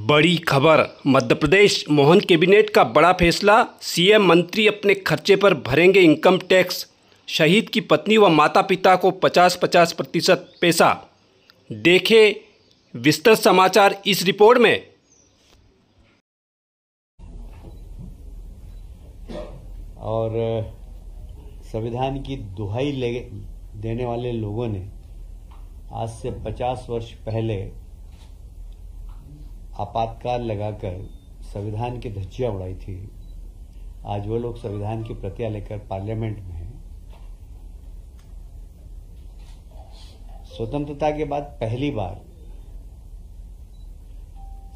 बड़ी खबर। मध्य प्रदेश मोहन कैबिनेट का बड़ा फैसला। सीएम मंत्री अपने खर्चे पर भरेंगे इनकम टैक्स। शहीद की पत्नी व माता पिता को 50-50% पैसा। देखें विस्तृत समाचार इस रिपोर्ट में। और संविधान की दुहाई देने वाले लोगों ने आज से 50 वर्ष पहले आपातकाल लगाकर संविधान की धज्जियां उड़ाई थी। आज वो लोग संविधान की प्रतियां लेकर पार्लियामेंट में हैं। स्वतंत्रता के बाद पहली बार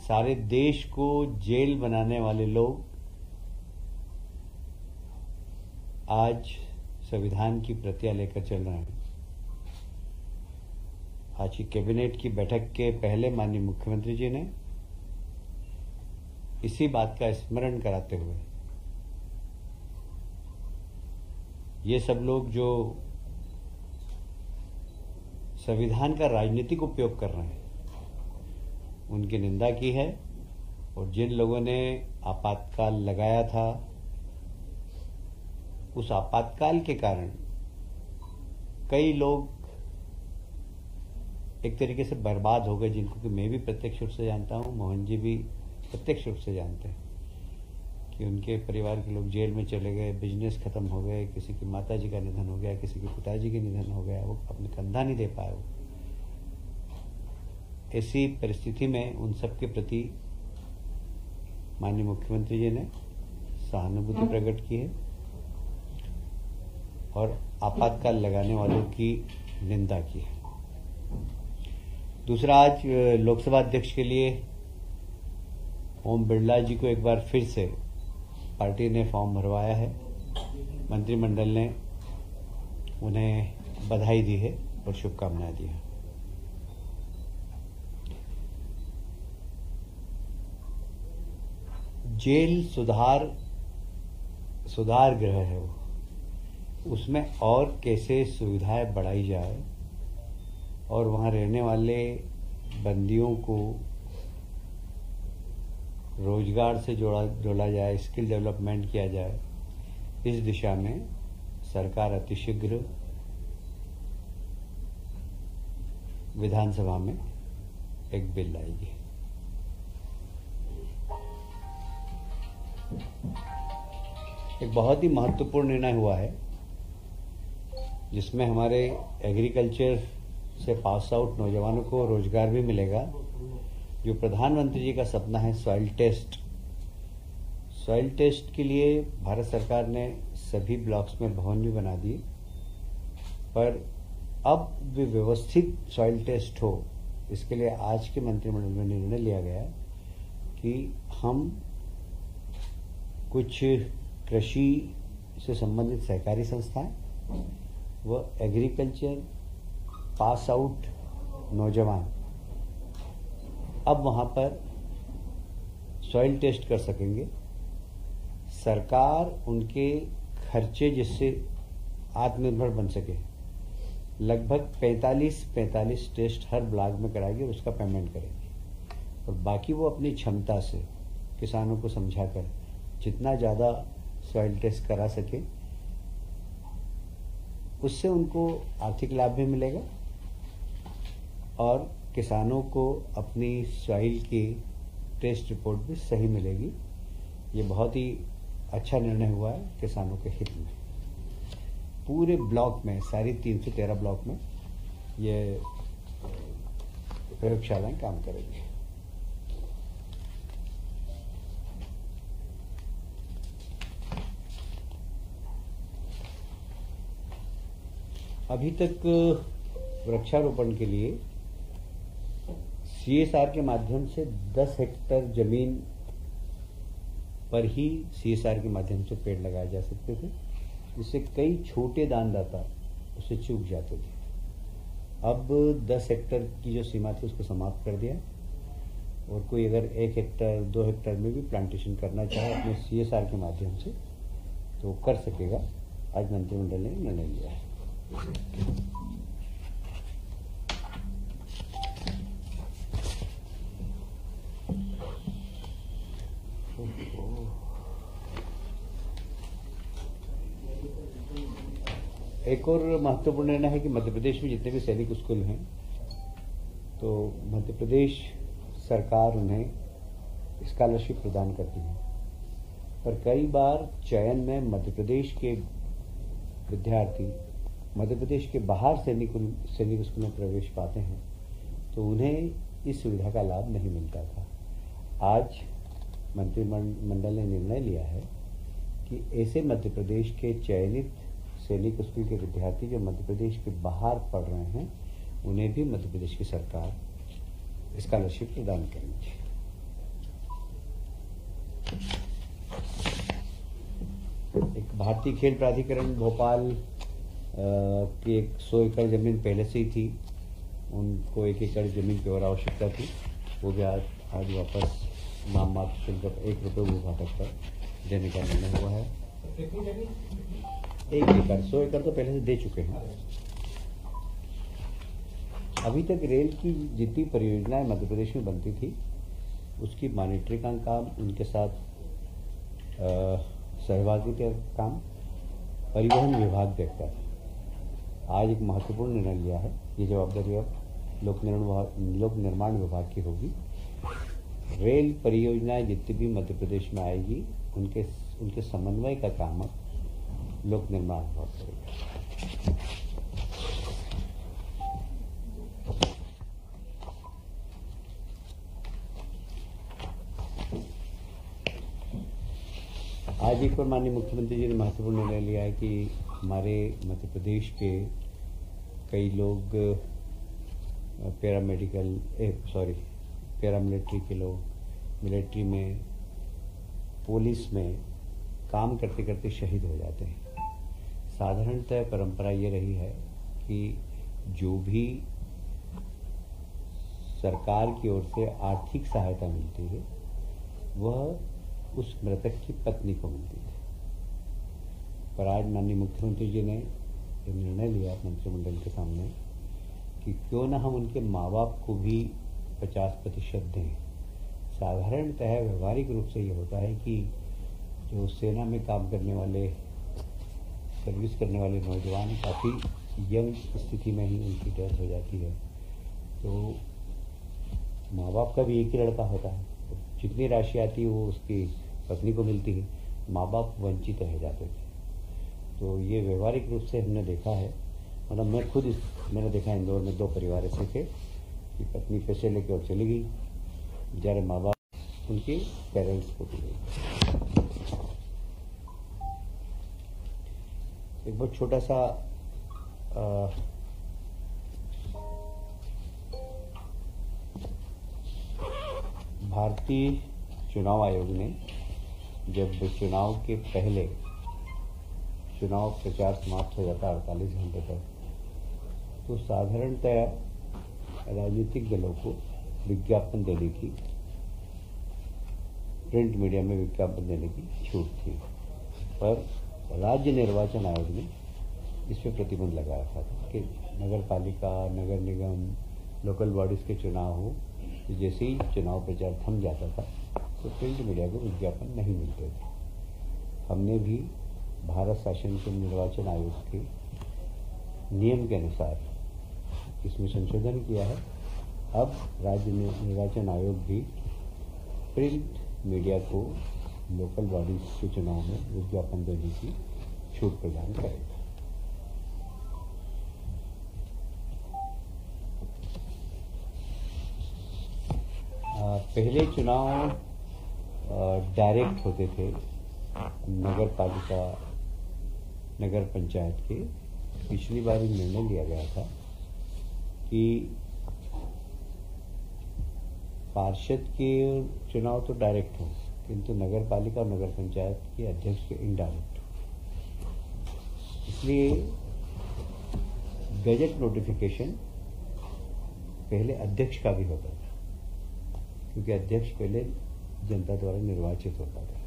सारे देश को जेल बनाने वाले लोग आज संविधान की प्रतियां लेकर चल रहे हैं। आज की कैबिनेट की बैठक के पहले माननीय मुख्यमंत्री जी ने इसी बात का स्मरण कराते हुए ये सब लोग जो संविधान का राजनीतिक उपयोग कर रहे हैं उनकी निंदा की है। और जिन लोगों ने आपातकाल लगाया था उस आपातकाल के कारण कई लोग एक तरीके से बर्बाद हो गए, जिनको कि मैं भी प्रत्यक्ष रूप से जानता हूं, मोहन जी भी प्रत्यक्ष रूप से जानते हैं कि उनके परिवार के लोग जेल में चले गए, बिजनेस खत्म हो गए, किसी की माता जी का निधन हो गया, किसी के पिताजी का निधन हो गया, वो अपने कंधा नहीं दे पाए। वो ऐसी परिस्थिति में उन सब के प्रति माननीय मुख्यमंत्री जी ने सहानुभूति प्रकट की है और आपातकाल लगाने वालों की निंदा की है। दूसरा, आज लोकसभा अध्यक्ष के लिए ओम बिरला जी को एक बार फिर से पार्टी ने फॉर्म भरवाया है। मंत्रिमंडल ने उन्हें बधाई दी है और शुभकामनाएं दी है। जेल सुधार गृह है वो, उसमें और कैसे सुविधाएं बढ़ाई जाए और वहां रहने वाले बंदियों को रोजगार से जोड़ा जाए, स्किल डेवलपमेंट किया जाए, इस दिशा में सरकार अतिशीघ्र विधानसभा में एक बिल लाएगी। एक बहुत ही महत्वपूर्ण निर्णय हुआ है जिसमें हमारे एग्रीकल्चर से पास आउट नौजवानों को रोजगार भी मिलेगा। जो प्रधानमंत्री जी का सपना है सॉइल टेस्ट के लिए भारत सरकार ने सभी ब्लॉक्स में भवन भी बना दिए, पर अब भी व्यवस्थित सॉइल टेस्ट हो, इसके लिए आज के मंत्रिमंडल में निर्णय लिया गया कि हम कुछ कृषि से संबंधित सहकारी संस्थाएं व एग्रीकल्चर पास आउट नौजवान अब वहां पर सॉइल टेस्ट कर सकेंगे। सरकार उनके खर्चे जिससे आत्मनिर्भर बन सके, लगभग 45 टेस्ट हर ब्लॉक में कराएगी और उसका पेमेंट करेगी। और बाकी वो अपनी क्षमता से किसानों को समझाकर जितना ज्यादा सॉइल टेस्ट करा सके उससे उनको आर्थिक लाभ भी मिलेगा और किसानों को अपनी सॉइल की टेस्ट रिपोर्ट भी सही मिलेगी। ये बहुत ही अच्छा निर्णय हुआ है किसानों के हित में। पूरे ब्लॉक में, सारी 313 ब्लॉक में ये प्रयोगशालाएं काम करेंगी। अभी तक वृक्षारोपण के लिए सीएसआर के माध्यम से 10 हेक्टेयर जमीन पर ही सीएसआर के माध्यम से पेड़ लगाए जा सकते थे, जिससे कई छोटे दानदाता उसे चूक जाते थे। अब 10 हेक्टेयर की जो सीमा थी उसको समाप्त कर दिया और कोई अगर 1 हेक्टेयर 2 हेक्टेयर में भी प्लांटेशन करना चाहे अपने सीएसआर के माध्यम से तो कर सकेगा। आज मंत्रिमंडल ने निर्णय लिया है। एक और महत्वपूर्ण निर्णय है कि मध्य प्रदेश में जितने भी सैनिक स्कूल हैं, तो मध्य प्रदेश सरकार उन्हें स्कॉलरशिप प्रदान करती है। पर कई बार चयन में मध्य प्रदेश के विद्यार्थी मध्य प्रदेश के बाहर सैनिक स्कूल में प्रवेश पाते हैं, तो उन्हें इस सुविधा का लाभ नहीं मिलता था। आज मंत्रिमंडल ने निर्णय लिया है कि ऐसे मध्य प्रदेश के चयनित सैनिक स्कूल के विद्यार्थी जो मध्य प्रदेश के बाहर पढ़ रहे हैं, उन्हें भी मध्य प्रदेश की सरकार स्कॉलरशिप प्रदान करेगी। एक भारतीय खेल प्राधिकरण भोपाल की 100 एकड़ जमीन पहले से ही थी, उनको 1 एकड़ जमीन की और आवश्यकता थी, वो भी आज वापस नाम मात्र शुल्क 1 रुपये विभाजक पर देने का निर्णय हुआ है। 1 एकड़ 100 एकड़ तो पहले से दे चुके हैं। अभी तक रेल की जितनी परियोजनाएं मध्य प्रदेश में बनती थी, उसकी मॉनिटरिंग का काम, उनके साथ सहभागिता का काम परिवहन विभाग देखता था। आज एक महत्वपूर्ण निर्णय लिया है, ये जवाबदारी अब लोक निर्माण विभाग की होगी। रेल परियोजनाएं जितनी भी मध्य प्रदेश में आएगी, उनके समन्वय का काम अब लोक निर्माण विभाग करेगा। आज एक और माननीय मुख्यमंत्री जी ने महत्वपूर्ण निर्णय लिया है कि हमारे मध्य प्रदेश के कई लोग पैरामिलिट्री के लोग, मिलिट्री में, पुलिस में काम करते करते शहीद हो जाते हैं। साधारणतः परंपरा ये रही है कि जो भी सरकार की ओर से आर्थिक सहायता मिलती है, वह उस मृतक की पत्नी को मिलती है। पर आज माननीय मुख्यमंत्री जी ने ये निर्णय लिया मंत्रिमंडल के सामने कि क्यों ना हम उनके माँ बाप को भी 50% दें। साधारणतः व्यवहारिक रूप से ये होता है कि जो सेना में काम करने वाले, सर्विस करने वाले नौजवान काफ़ी यंग स्थिति में ही उनकी डेथ हो जाती है, तो माँ बाप का भी एक ही लड़का होता है, तो जितनी राशि आती है वो उसकी पत्नी को मिलती है, माँ बाप वंचित रह जाते थे। तो ये व्यवहारिक रूप से हमने देखा है, मतलब मैंने देखा इंदौर में 2 परिवार ऐसे थे कि पत्नी पैसे लेके और चली गई, बेचारे माँ बाप उनके पेरेंट्स को भी गई। एक बहुत छोटा सा भारतीय चुनाव आयोग ने जब चुनाव के पहले चुनाव प्रचार समाप्त हो जाता 48 घंटे तक, तो साधारणतः राजनीतिक दलों को विज्ञापन देने की, प्रिंट मीडिया में विज्ञापन देने की छूट थी। पर राज्य निर्वाचन आयोग ने इस पर प्रतिबंध लगा रखा था कि नगर पालिका, नगर निगम, लोकल बॉडीज के चुनाव हो, तो जैसे ही चुनाव प्रचार थम जाता था तो प्रिंट मीडिया को विज्ञापन नहीं मिलते थे। हमने भी भारत शासन के निर्वाचन आयोग के नियम के अनुसार इसमें संशोधन किया है। अब राज्य निर्वाचन आयोग भी प्रिंट मीडिया को लोकल बॉडीज के चुनाव में विज्ञापन देने की छूट प्रदान करेगा। पहले चुनाव डायरेक्ट होते थे नगर पालिका, नगर पंचायत के। पिछली बार निर्णय लिया गया था कि पार्षद के चुनाव तो डायरेक्ट हो, किंतु नगर पालिका और नगर पंचायत के अध्यक्ष के इनडायरेक्ट हो। इसलिए गजट नोटिफिकेशन पहले अध्यक्ष का भी होता था, क्योंकि अध्यक्ष पहले जनता द्वारा निर्वाचित होता था।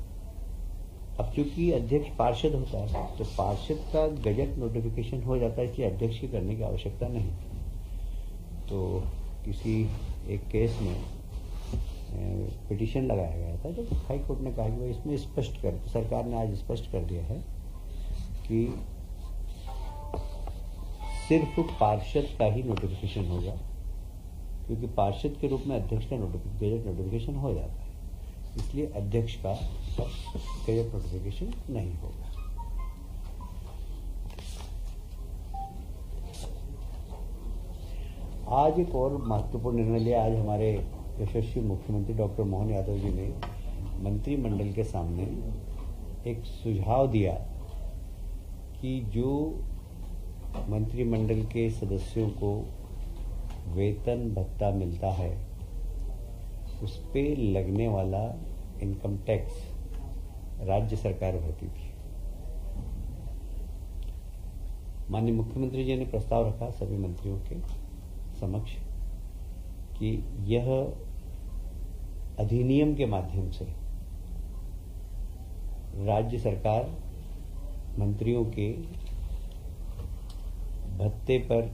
अब चूंकि अध्यक्ष पार्षद होता है, तो पार्षद का गजट नोटिफिकेशन हो जाता है, इसलिए अध्यक्ष की करने की आवश्यकता नहीं। तो किसी एक केस में पिटीशन लगाया गया था, तो हाई कोर्ट ने कहा कि भाई इसमें स्पष्ट कर, सरकार ने आज स्पष्ट कर दिया है कि सिर्फ पार्षद का ही नोटिफिकेशन होगा, क्योंकि पार्षद के रूप में अध्यक्ष का गजट नोटिफिकेशन हो जाता है, इसलिए अध्यक्ष का गजट नोटिफिकेशन नहीं होगा। आज एक और महत्वपूर्ण निर्णय लिया। आज हमारे यशस्वी मुख्यमंत्री डॉक्टर मोहन यादव जी ने मंत्रिमंडल के सामने एक सुझाव दिया कि जो मंत्रिमंडल के सदस्यों को वेतन भत्ता मिलता है उस पे लगने वाला इनकम टैक्स राज्य सरकार भरती थी। माननीय मुख्यमंत्री जी ने प्रस्ताव रखा सभी मंत्रियों के समक्ष कि यह अधिनियम के माध्यम से राज्य सरकार मंत्रियों के भत्ते पर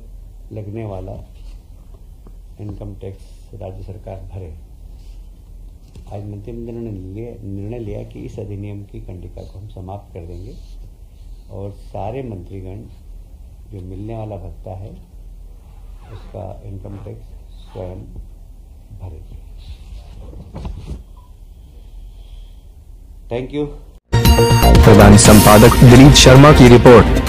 लगने वाला इनकम टैक्स राज्य सरकार भरे। आज मंत्रिमंडल ने निर्णय लिया कि इस अधिनियम की कंडिका को हम समाप्त कर देंगे और सारे मंत्रीगण जो मिलने वाला भत्ता है उसका इनकम टैक्स स्वयं भरेंगे। Thank you. प्रधान संपादक दिलीप शर्मा की रिपोर्ट।